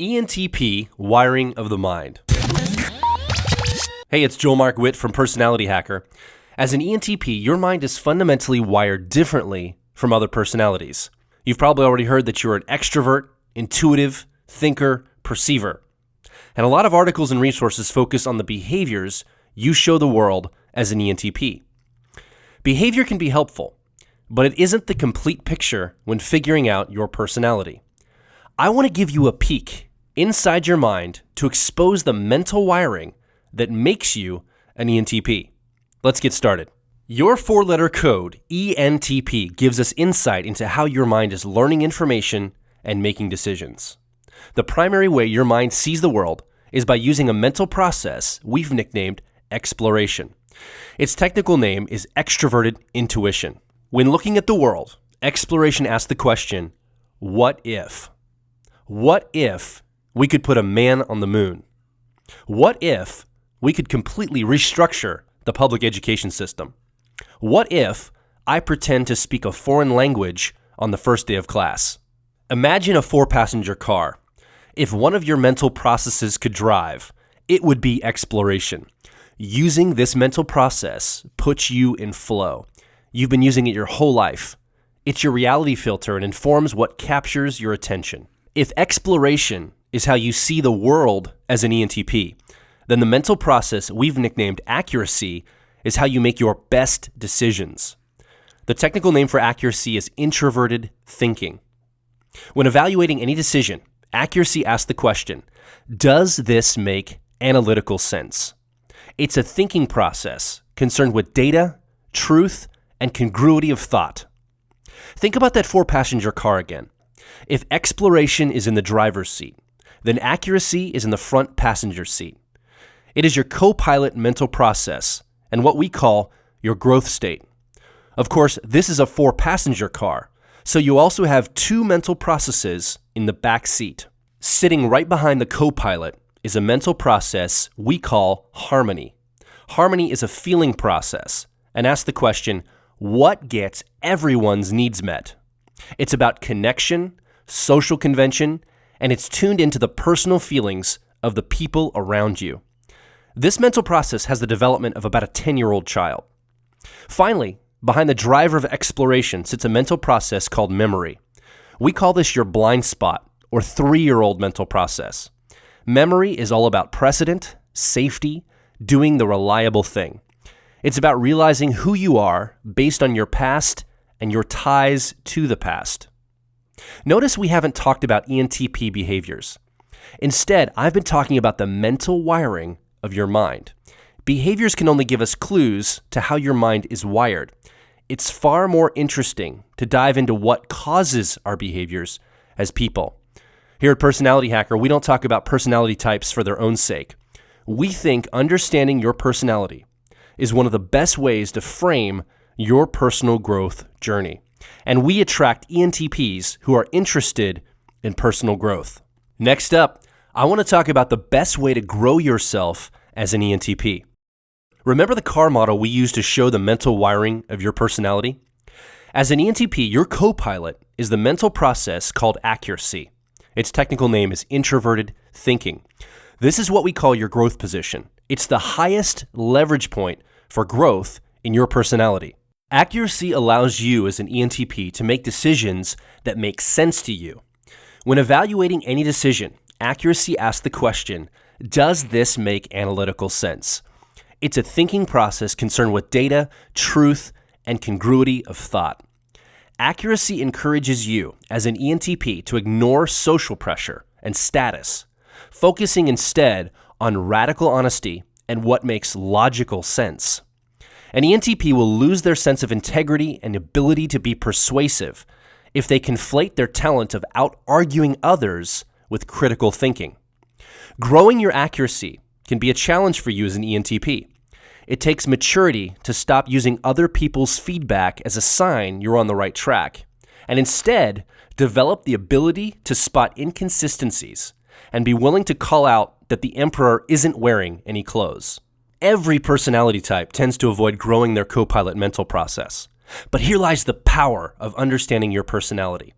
ENTP, wiring of the mind. Hey, it's Joel Mark Witt from Personality Hacker. As an ENTP, your mind is fundamentally wired differently from other personalities. You've probably already heard that you're an extrovert, intuitive, thinker, perceiver. And a lot of articles and resources focus on the behaviors you show the world as an ENTP. Behavior can be helpful, but it isn't the complete picture when figuring out your personality. I want to give you a peek inside your mind to expose the mental wiring that makes you an ENTP. Let's get started. Your four-letter code, ENTP, gives us insight into how your mind is learning information and making decisions. The primary way your mind sees the world is by using a mental process we've nicknamed exploration. Its technical name is extroverted intuition. When looking at the world, exploration asks the question, what if? What if we could put a man on the moon? What if we could completely restructure the public education system? What if I pretend to speak a foreign language on the first day of class? Imagine a 4-passenger car. If one of your mental processes could drive, it would be exploration. Using this mental process puts you in flow. You've been using it your whole life. It's your reality filter and informs what captures your attention. If exploration is how you see the world as an ENTP, then the mental process we've nicknamed accuracy is how you make your best decisions. The technical name for accuracy is introverted thinking. When evaluating any decision, accuracy asks the question, does this make analytical sense? It's a thinking process concerned with data, truth, and congruity of thought. Think about that 4-passenger car again. If exploration is in the driver's seat, then accuracy is in the front passenger seat. It is your co-pilot mental process and what we call your growth state. Of course, this is a 4-passenger car, so you also have 2 mental processes in the back seat. Sitting right behind the co-pilot is a mental process we call harmony. Harmony is a feeling process and asks the question, what gets everyone's needs met? It's about connection, social convention, and it's tuned into the personal feelings of the people around you. This mental process has the development of about a 10-year-old child. Finally, behind the driver of exploration sits a mental process called memory. We call this your blind spot or 3-year-old mental process. Memory is all about precedent, safety, doing the reliable thing. It's about realizing who you are based on your past and your ties to the past. Notice we haven't talked about ENTP behaviors. Instead, I've been talking about the mental wiring of your mind. Behaviors can only give us clues to how your mind is wired. It's far more interesting to dive into what causes our behaviors as people. Here at Personality Hacker, we don't talk about personality types for their own sake. We think understanding your personality is one of the best ways to frame your personal growth journey. And we attract ENTPs who are interested in personal growth. Next up, I want to talk about the best way to grow yourself as an ENTP. Remember the car model we use to show the mental wiring of your personality? As an ENTP, your co-pilot is the mental process called accuracy. Its technical name is introverted thinking. This is what we call your growth position. It's the highest leverage point for growth in your personality. Accuracy allows you as an ENTP to make decisions that make sense to you. When evaluating any decision, accuracy asks the question, does this make analytical sense? It's a thinking process concerned with data, truth, and congruity of thought. Accuracy encourages you as an ENTP to ignore social pressure and status, focusing instead on radical honesty and what makes logical sense. An ENTP will lose their sense of integrity and ability to be persuasive if they conflate their talent of out-arguing others with critical thinking. Growing your accuracy can be a challenge for you as an ENTP. It takes maturity to stop using other people's feedback as a sign you're on the right track, and instead develop the ability to spot inconsistencies and be willing to call out that the emperor isn't wearing any clothes. Every personality type tends to avoid growing their co-pilot mental process. But here lies the power of understanding your personality.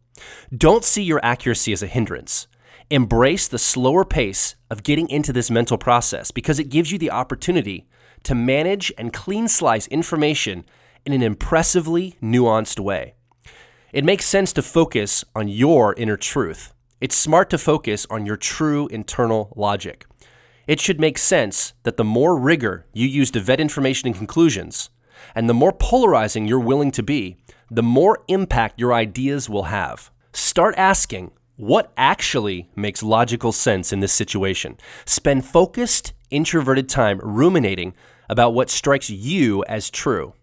Don't see your accuracy as a hindrance. Embrace the slower pace of getting into this mental process because it gives you the opportunity to manage and clean slice information in an impressively nuanced way. It makes sense to focus on your inner truth. It's smart to focus on your true internal logic. It should make sense that the more rigor you use to vet information and conclusions, and the more polarizing you're willing to be, the more impact your ideas will have. Start asking, what actually makes logical sense in this situation? Spend focused, introverted time ruminating about what strikes you as true.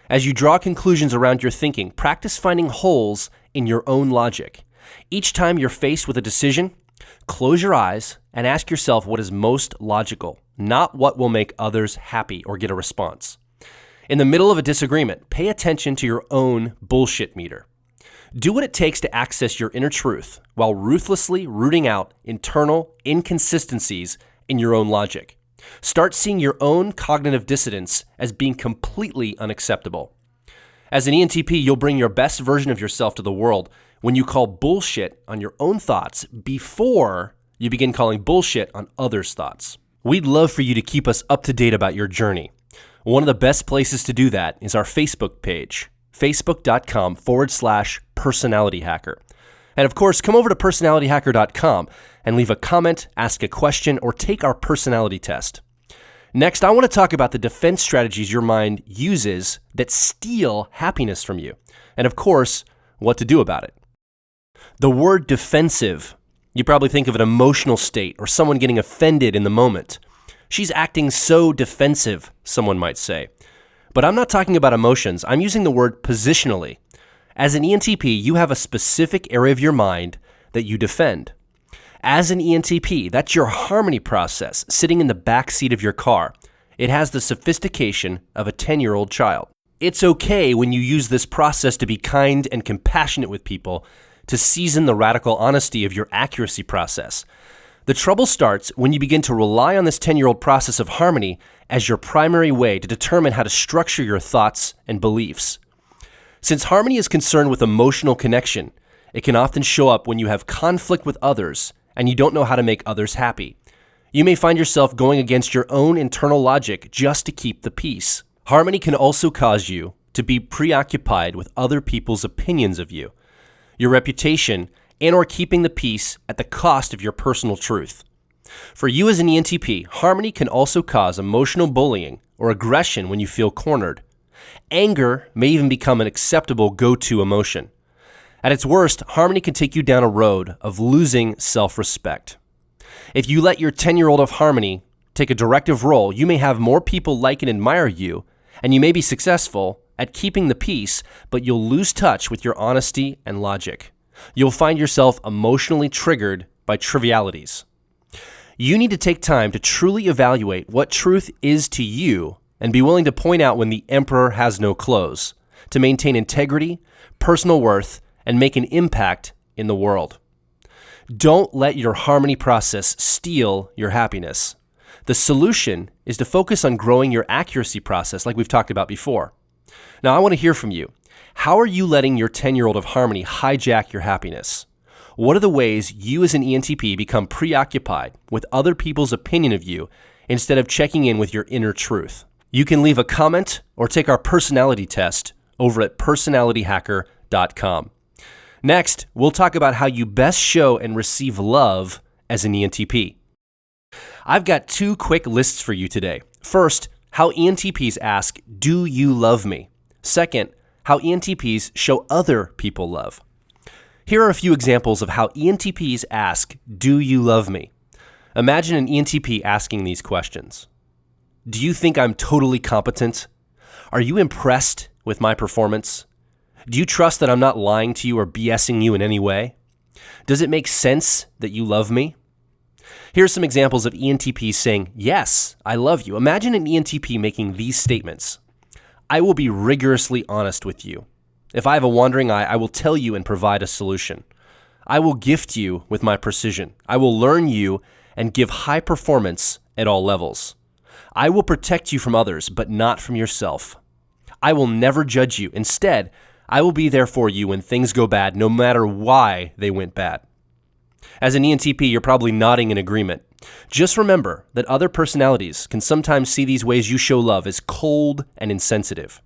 As you draw conclusions around your thinking, practice finding holes in your own logic. Each time you're faced with a decision, close your eyes and ask yourself what is most logical, not what will make others happy or get a response. In the middle of a disagreement, pay attention to your own bullshit meter. Do what it takes to access your inner truth while ruthlessly rooting out internal inconsistencies in your own logic. Start seeing your own cognitive dissonance as being completely unacceptable. As an ENTP, you'll bring your best version of yourself to the world when you call bullshit on your own thoughts before you begin calling bullshit on others' thoughts. We'd love for you to keep us up to date about your journey. One of the best places to do that is our Facebook page, facebook.com/personalityhacker. And of course, come over to personalityhacker.com and leave a comment, ask a question, or take our personality test. Next, I want to talk about the defense strategies your mind uses that steal happiness from you. And of course, what to do about it. The word defensive, you probably think of an emotional state or someone getting offended in the moment. She's acting so defensive, someone might say. But I'm not talking about emotions. I'm using the word positionally. As an ENTP, you have a specific area of your mind that you defend. As an ENTP, that's your harmony process sitting in the back seat of your car. It has the sophistication of a 10-year-old child. It's okay when you use this process to be kind and compassionate with people, to season the radical honesty of your accuracy process. The trouble starts when you begin to rely on this 10-year-old process of harmony as your primary way to determine how to structure your thoughts and beliefs. Since harmony is concerned with emotional connection, it can often show up when you have conflict with others and you don't know how to make others happy. You may find yourself going against your own internal logic just to keep the peace. Harmony can also cause you to be preoccupied with other people's opinions of you, your reputation, and or keeping the peace at the cost of your personal truth. For you as an ENTP, harmony can also cause emotional bullying or aggression when you feel cornered. Anger may even become an acceptable go-to emotion. At its worst, harmony can take you down a road of losing self-respect. If you let your 10-year-old of harmony take a directive role, you may have more people like and admire you, and you may be successful at keeping the peace, but you'll lose touch with your honesty and logic. You'll find yourself emotionally triggered by trivialities. You need to take time to truly evaluate what truth is to you and be willing to point out when the emperor has no clothes, to maintain integrity, personal worth, and make an impact in the world. Don't let your harmony process steal your happiness. The solution is to focus on growing your accuracy process like we've talked about before. Now, I want to hear from you. How are you letting your 10-year-old of harmony hijack your happiness? What are the ways you as an ENTP become preoccupied with other people's opinion of you instead of checking in with your inner truth? You can leave a comment or take our personality test over at personalityhacker.com. Next, we'll talk about how you best show and receive love as an ENTP. I've got 2 quick lists for you today. First, how ENTPs ask, "Do you love me?" Second, how ENTPs show other people love. Here are a few examples of how ENTPs ask, "Do you love me?" Imagine an ENTP asking these questions. Do you think I'm totally competent? Are you impressed with my performance? Do you trust that I'm not lying to you or BSing you in any way? Does it make sense that you love me? Here's some examples of ENTPs saying, "Yes, I love you." Imagine an ENTP making these statements. "I will be rigorously honest with you. If I have a wandering eye, I will tell you and provide a solution. I will gift you with my precision. I will learn you and give high performance at all levels. I will protect you from others, but not from yourself. I will never judge you. Instead, I will be there for you when things go bad, no matter why they went bad." As an ENTP, you're probably nodding in agreement. Just remember that other personalities can sometimes see these ways you show love as cold and insensitive.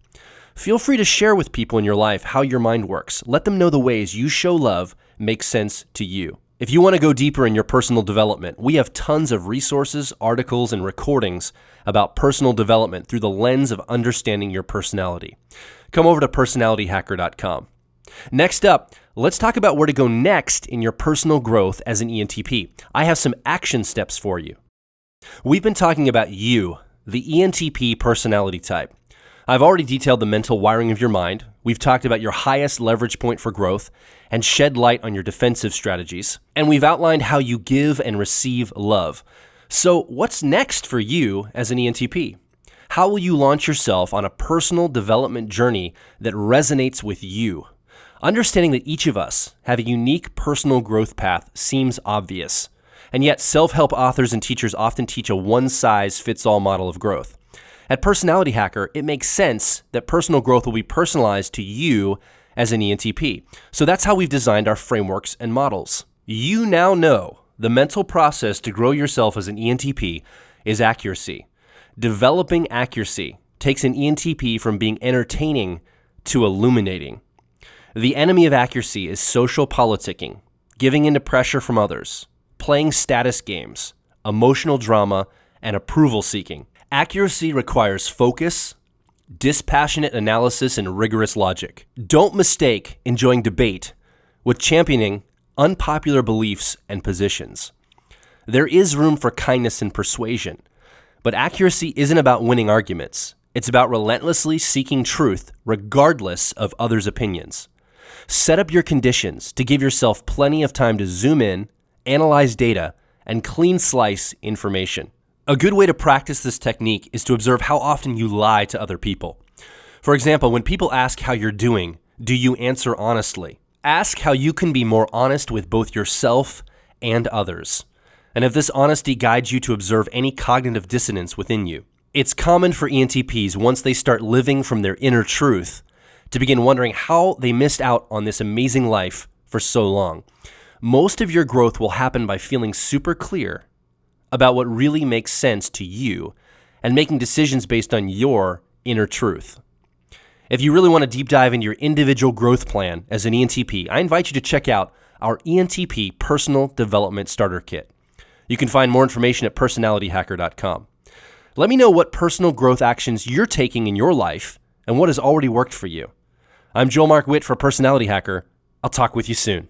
Feel free to share with people in your life how your mind works. Let them know the ways you show love make sense to you. If you want to go deeper in your personal development, we have tons of resources, articles, and recordings about personal development through the lens of understanding your personality. Come over to personalityhacker.com. Next up, let's talk about where to go next in your personal growth as an ENTP. I have some action steps for you. We've been talking about you, the ENTP personality type. I've already detailed the mental wiring of your mind. We've talked about your highest leverage point for growth and shed light on your defensive strategies. And we've outlined how you give and receive love. So what's next for you as an ENTP? How will you launch yourself on a personal development journey that resonates with you? Understanding that each of us have a unique personal growth path seems obvious. And yet self-help authors and teachers often teach a one-size-fits-all model of growth. At Personality Hacker, it makes sense that personal growth will be personalized to you as an ENTP. So that's how we've designed our frameworks and models. You now know the mental process to grow yourself as an ENTP is accuracy. Developing accuracy takes an ENTP from being entertaining to illuminating. The enemy of accuracy is social politicking, giving into pressure from others, playing status games, emotional drama, and approval seeking. Accuracy requires focus, dispassionate analysis, and rigorous logic. Don't mistake enjoying debate with championing unpopular beliefs and positions. There is room for kindness and persuasion, but accuracy isn't about winning arguments. It's about relentlessly seeking truth regardless of others' opinions. Set up your conditions to give yourself plenty of time to zoom in, analyze data, and clean slice information. A good way to practice this technique is to observe how often you lie to other people. For example, when people ask how you're doing, do you answer honestly? Ask how you can be more honest with both yourself and others. And if this honesty guides you to observe any cognitive dissonance within you. It's common for ENTPs, once they start living from their inner truth, to begin wondering how they missed out on this amazing life for so long. Most of your growth will happen by feeling super clear about what really makes sense to you and making decisions based on your inner truth. If you really want to deep dive into your individual growth plan as an ENTP, I invite you to check out our ENTP Personal Development Starter Kit. You can find more information at personalityhacker.com. Let me know what personal growth actions you're taking in your life and what has already worked for you. I'm Joel Mark Witt for Personality Hacker. I'll talk with you soon.